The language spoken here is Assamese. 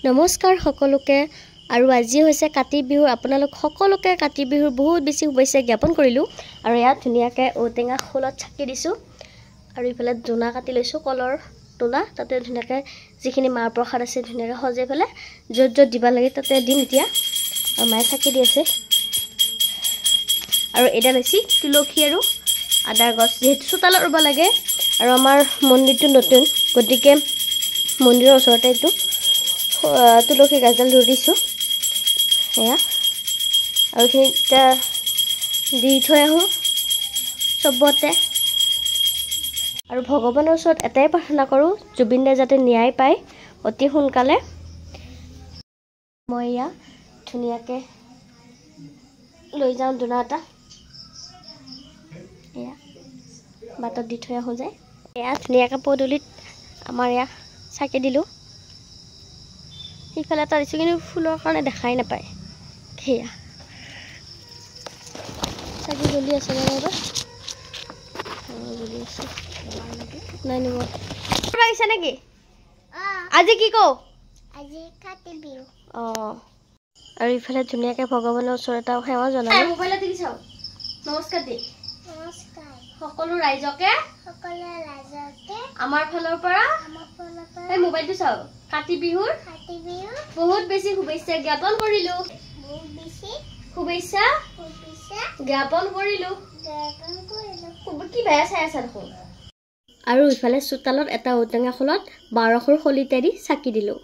নমস্কাৰ সকলোকে আৰু আজি হৈছে কাতি বিহু আপোনালোক সকলোকে কাতি বিহুৰ বহুত বেছি শুভেচ্ছা জ্ঞাপন কৰিলো আৰু ইয়াত ধুনিয়াকে ঔটেঙা খোলত ছাকি দিছো আৰু ইফালে জোনা কাটি লৈছো কলৰ তোলা তাতে ধুনিয়াকে যিখিনি মাৰ প্ৰসাদ আছে ধুনিয়াকে সজাই ফেলে যত যত দিবা লাগে তাতে দিম এতিয়া আৰু মাই ছাকি দি আছে আৰু এটা লৈছি তুলসী আৰু আদাৰ গছ যেহেতু চোতালত ৰুব লাগে আৰু আমাৰ মন্দিৰটো নতুন গতিকে মন্দিৰৰ ওচৰতে এইটো তুলসী গাছডাল ৰুই দিছো এয়া আৰু এইটা দি থৈ আহো চবতে আৰু ভগৱানৰ ওচৰত এটাই প্ৰাৰ্থনা কৰো জুবিনদা যাতে ন্যায় পায় অতি সোনকালে মই ইয়া ধুনিয়াকে লৈ যাওঁ দুনাটা এয়া বাটত দি থৈ আহো যায় এয়া ধুনিয়াকে পদুলিত আমাৰ ইয়া ছাকি দিলো ইফালে এটা দিছো কিন্তু ফুলৰ কাৰণে দেখাই নাপায় সেয়া ছাকি জ্বলি আছে নহয় জ্বলি আছে নাই নিব লাগিছে নেকি আজি কি কও আজি কাতি বিহু আৰু ইফালে ধুনিয়াকে ভগৱানৰ ওচৰত এটা সেৱা জনালো মোবাইলত দি চাও নমস্কাৰ দি নমস্কাৰ সকলো ৰাইজকে আমাৰ ফালৰ পৰা এই মোবাইলটো চাও কাতি বিহুৰ বহুত বেছি শুভেচ্ছা জ্ঞাপন কৰিলো শুভেচ্ছা জ্ঞাপন কৰিলো কি বেয়া চাই আছে দেখোন আৰু ইফালে চোতালত এটা ঔটেঙা খোলত 12 খলিতে দি ছাকি দিলো